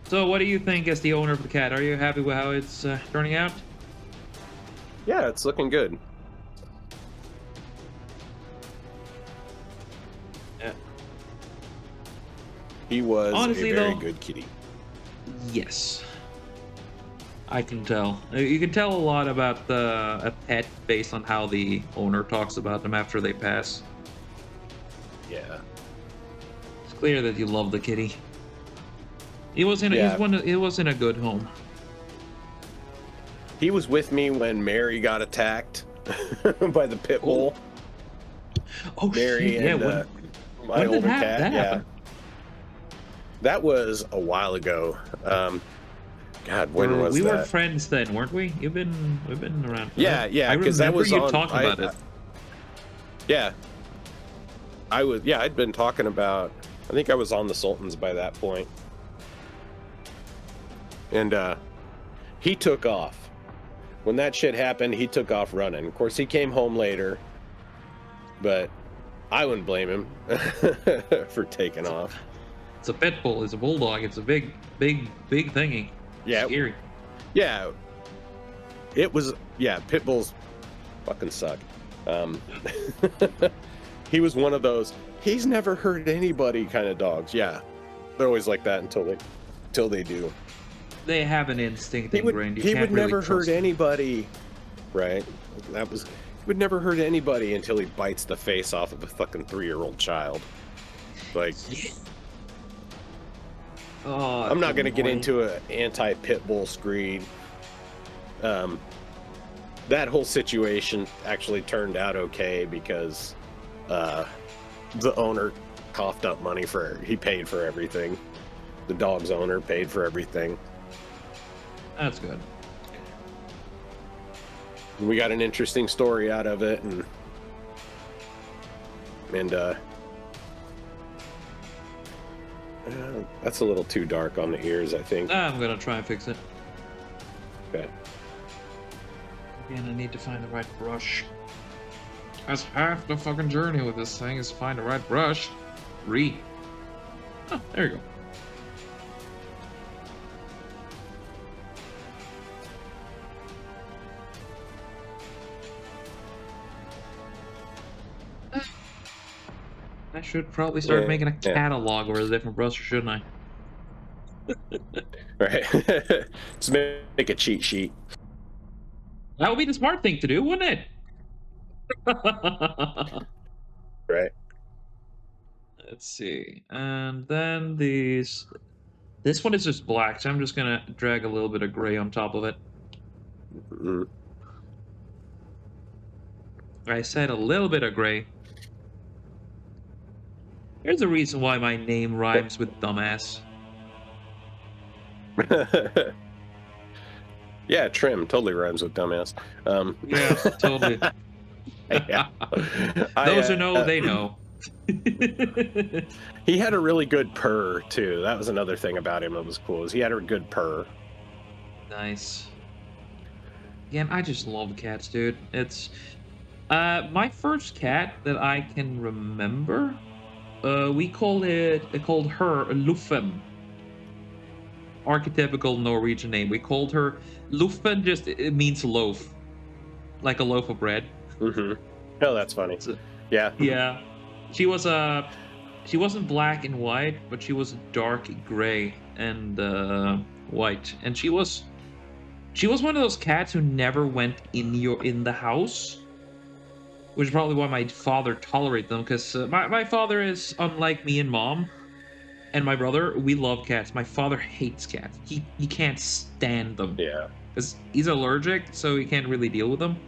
So, what do you think as the owner of the cat? Are you happy with how it's turning out? Yeah, it's looking good. Yeah. He was Honestly, a very though- good kitty. Yes. I can tell. You can tell a lot about a pet based on how the owner talks about them after they pass. Yeah. It's clear that you love the kitty. Yeah. He was in a good home. He was with me when Mary got attacked by the pit Oh, bull. oh Mary shit! Yeah, and my when did older cat. that Yeah. happen? That was a while ago. God, when was We were that? friends then, weren't we? We've been around. Yeah, yeah, I because that remember was you on. talking about it. Yeah, I was. Yeah, I'd been talking about. I think I was on the Sultans by that point, and he took off. When that shit happened, he took off running. Of course, he came home later, but I wouldn't blame him for taking off. It's a pit bull. It's a bulldog. It's a big thingy. Yeah, Scary. yeah, it was. Yeah, pit bulls fucking suck. Um, he was one of those. He's never hurt anybody kind of dogs. Yeah, they're always like that until they do. They have an instinct ingrained. He would really never hurt trust them. anybody, right? He would never hurt anybody until he bites the face off of a fucking 3-year-old child. Like, Oh, I'm not gonna get annoying. into an anti-pit bull screed. That whole situation actually turned out okay because the owner coughed up money he paid for everything. The dog's owner paid for everything. That's good. We got an interesting story out of it, and that's a little too dark on the ears, I think. I'm gonna try and fix it. Okay. Again, I need to find the right brush. That's half the fucking journey with this thing, is to find the right brush. Oh, there you go. I should probably start making a catalog or a different brush, shouldn't I? Right. Just make a cheat sheet. That would be the smart thing to do, wouldn't it? Right. Let's see. And then these... This one is just black, so I'm just gonna drag a little bit of gray on top of it. Mm. I said a little bit of gray. There's a reason why my name rhymes with dumbass. Yeah, trim totally rhymes with dumbass. Yeah, totally. Yeah. Those who know, they know. He had a really good purr too. That was another thing about him that was cool. Is he had a good purr. Nice. Again, I just love cats, dude. It's my first cat that I can remember. We called her Luffen. Archetypical Norwegian name. We called her Luffen. Just it means loaf, like a loaf of bread. Mm-hmm. Oh, that's funny. So, Yeah. yeah. She wasn't black and white, but she was dark gray and white. And she was one of those cats who never went in the house, which is probably why my father tolerated them. Because my father is unlike me and mom, and my brother. We love cats. My father hates cats. He can't stand them. Yeah. Because he's allergic, so he can't really deal with them.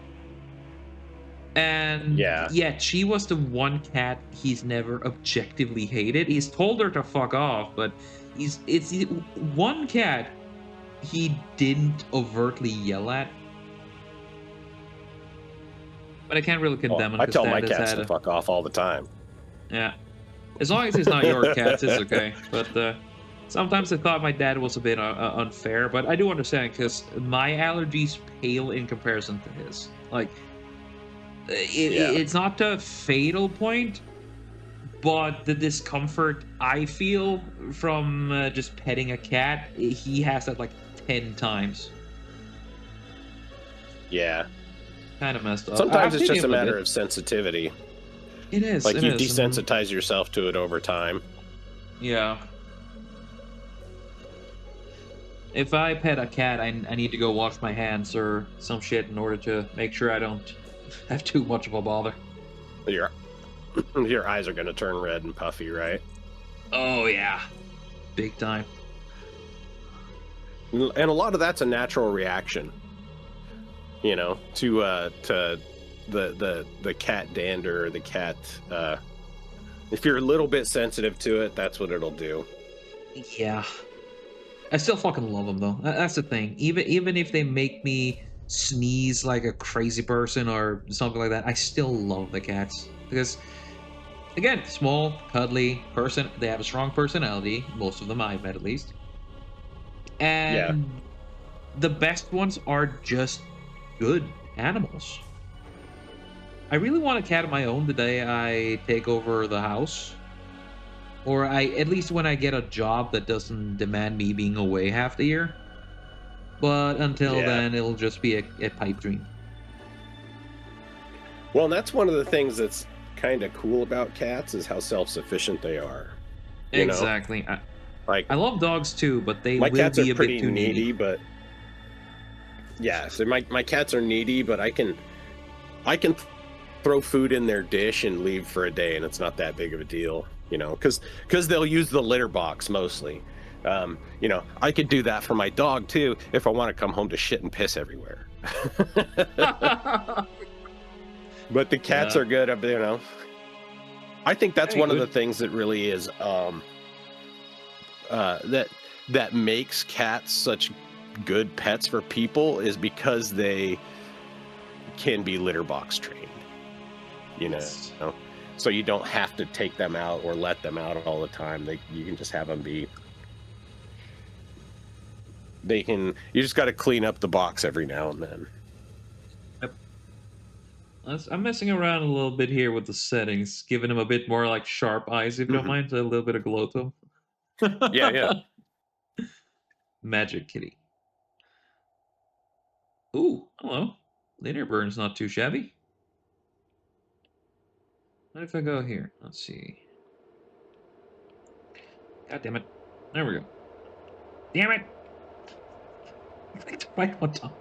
And yet she was the one cat he's never objectively hated. He's told her to fuck off, but it's one cat he didn't overtly yell at. But I can't really condemn him. I tell my cats to fuck off all the time. Yeah, as long as it's not your cats, it's okay. But sometimes I thought my dad was a bit unfair, but I do understand because my allergies pale in comparison to his. Like. It's not a fatal point, but the discomfort I feel from just petting a cat, he has that like 10 times. Yeah. Kind of messed up. Sometimes it's just a matter of sensitivity. It is. Like you desensitize yourself to it over time. Yeah. if I pet a cat, I need to go wash my hands or some shit in order to make sure I don't have too much of a bother. Your your eyes are gonna turn red and puffy, right? Oh yeah, big time. And a lot of that's a natural reaction, you know, to the cat dander, or the cat. If you're a little bit sensitive to it, that's what it'll do. Yeah, I still fucking love them though. That's the thing. Even if they make me sneeze like a crazy person or something like that, I still love the cats because again, small, cuddly person. They have a strong personality. Most of them I've met at least, Yeah. and the best ones are just good animals. I really want a cat of my own the day I take over the house. Or I at least when I get a job that doesn't demand me being away half the year. But until Yeah. then, it'll just be a pipe dream. Well, and that's one of the things that's kind of cool about cats is how self-sufficient they are. You know, Exactly. like I love dogs too, but they my will cats are be a bit pretty too needy, needy. but yeah, so my cats are needy, but I can throw food in their dish and leave for a day, and it's not that big of a deal, you know, because they'll use the litter box mostly. You know, I could do that for my dog too if I want to come home to shit and piss everywhere. But the cats Yeah. are good, you know. I think that's Very one of the good. things that really is that makes cats such good pets for people is because they can be litter box trained, you know. Yes. So you don't have to take them out or let them out all the time. You can just have them be. You just got to clean up the box every now and then. Yep. I'm messing around a little bit here with the settings, giving them a bit more like sharp eyes, if you don't Mhm. mind, a little bit of glow to Yeah, yeah. them. Magic kitty. Ooh, hello. Linear burn's not too shabby. What if I go here? Let's see. God damn it. There we go. Damn it! I clicked the right one time.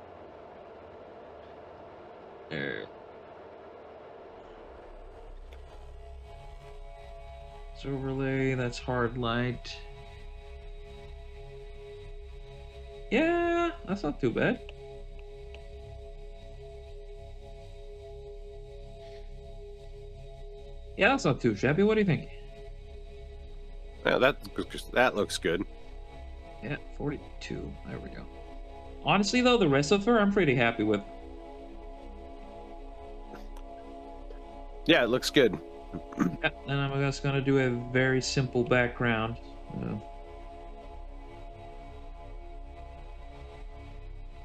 There. It's overlay, that's hard light. Yeah, that's not too bad. Yeah, that's not too shabby. What do you think? Yeah, that looks good. Yeah, 42. There we go. Honestly, though, the rest of her, I'm pretty happy with. Yeah, it looks good. Yeah, and I'm just gonna do a very simple background.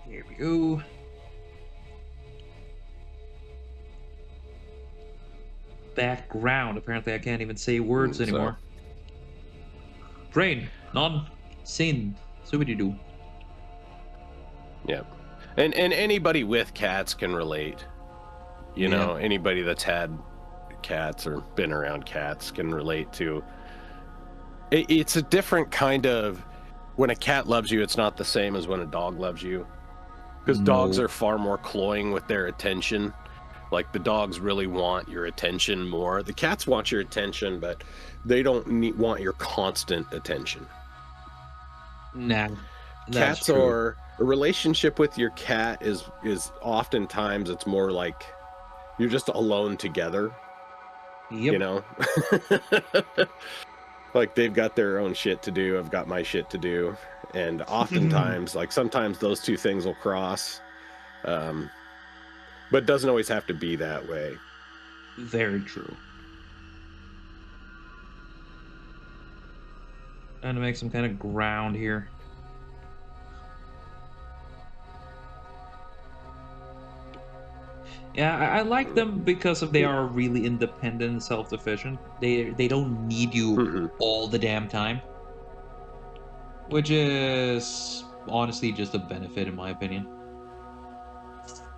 Here we go. Background. Apparently, I can't even say words So anymore. Brain, none, sin. So what do you do? yeah, and anybody with cats can relate. You Yeah. know, anybody that's had cats or been around cats can relate to. It's a different kind of when a cat loves you. It's not the same as when a dog loves you, because dogs No. are far more cloying with their attention. Like the dogs really want your attention more. The cats want your attention, but they don't want your constant attention. Nah. That's Cats true. are a relationship with your cat is oftentimes it's more like you're just alone together, you Yep. know. Like they've got their own shit to do, I've got my shit to do, and oftentimes like sometimes those two things will cross, um but it doesn't always have to be that way. Very true. Trying to make some kind of ground here. Yeah, I like them because of they are really independent and self-sufficient. They don't need you Mhm. all the damn time, which is honestly just a benefit in my opinion.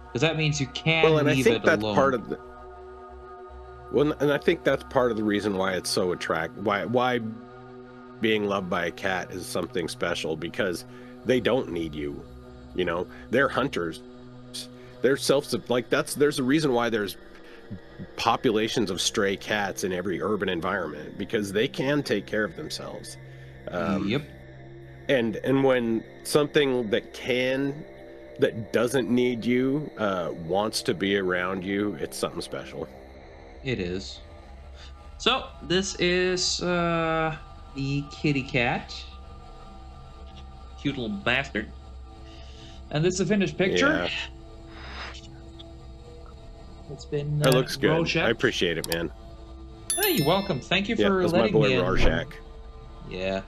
Because that means you Well, can and I leave think it that's part alone. of the well, and I think that's part of the reason why it's so attract why being loved by a cat is something special because they don't need you. You know, they're hunters. They're like there's a reason why there's populations of stray cats in every urban environment because they can take care of themselves. Um, Yep, and when something that doesn't need you wants to be around you, it's something special. it is. So this is the kitty cat, cute little bastard, and this is a finished picture. Yeah, It's been it looks good. I Rorschach. appreciate it, man. Hey, you're welcome. Thank you Yeah, for that's my letting boy me in. Rorschach. Yeah,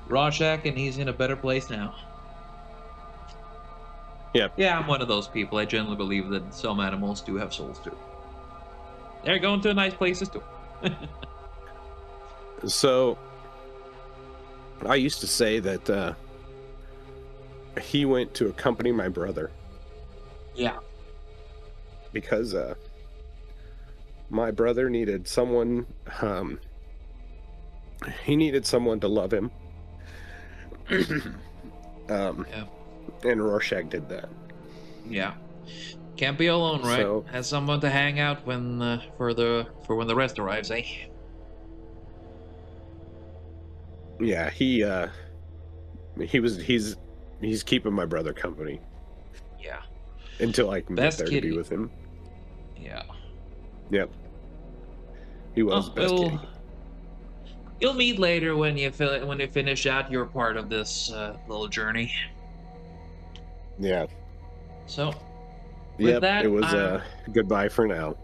Rorschach, and he's in a better place now. Yep. Yeah, I'm one of those people. I generally believe that some animals do have souls too. They're going to nice places too. So I used to say that he went to accompany my brother Yeah. because my brother needed someone. He needed someone to love him. Yeah. And Rorschach did that. Yeah. Can't be alone, right? So Has someone to hang out when for when the rest arrives, eh? yeah, he's keeping my brother company Yeah. until I can get Best there to be kitty. with him. Yeah. Yep, he was Oh, the best kitty. you'll meet later when you finish out your part of this little journey. Yeah. So, with Yep, that, it was goodbye for now.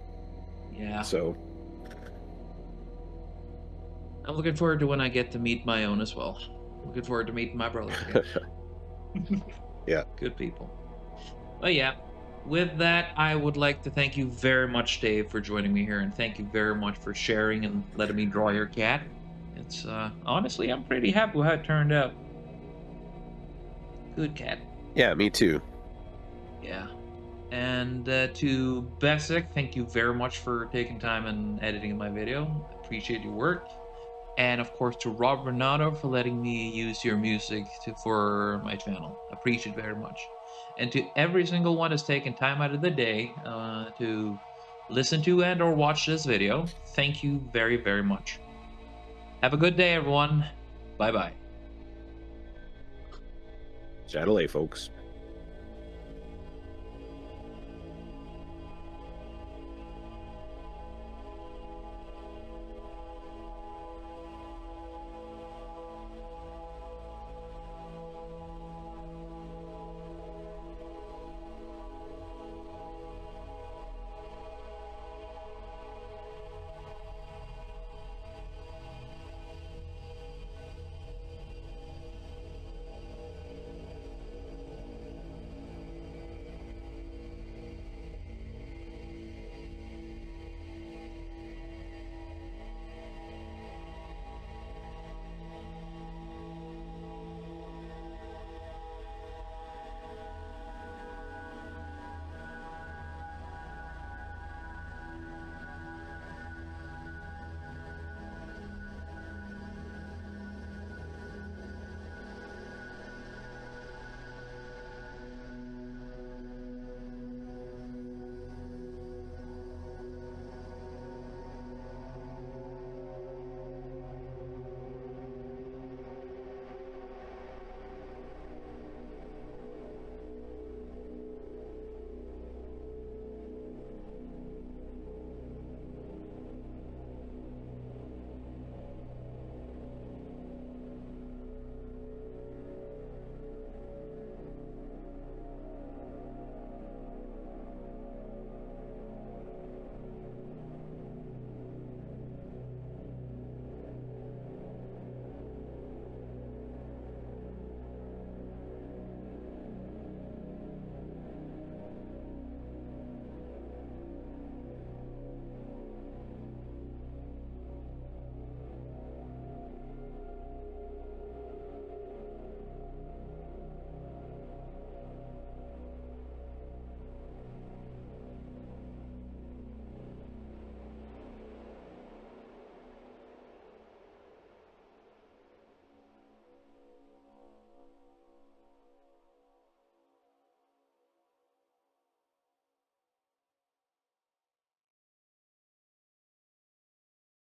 yeah, So I'm looking forward to when I get to meet my own as well. Looking forward to meeting my brother again. yeah. Good people. But yeah, with that, I would like to thank you very much, Dave, for joining me here, and thank you very much for sharing and letting me draw your cat. It's honestly, I'm pretty happy with how it turned out. Good cat. Yeah, me too. Yeah. And to Besic, thank you very much for taking time and editing my video. Appreciate your work. And of course to Rob Renato for letting me use your music for my channel. Appreciate it very much. And to every single one that's taken time out of the day to listen to and or watch this video, thank you very, very much. Have a good day, everyone. Bye-bye. Chattelay, folks.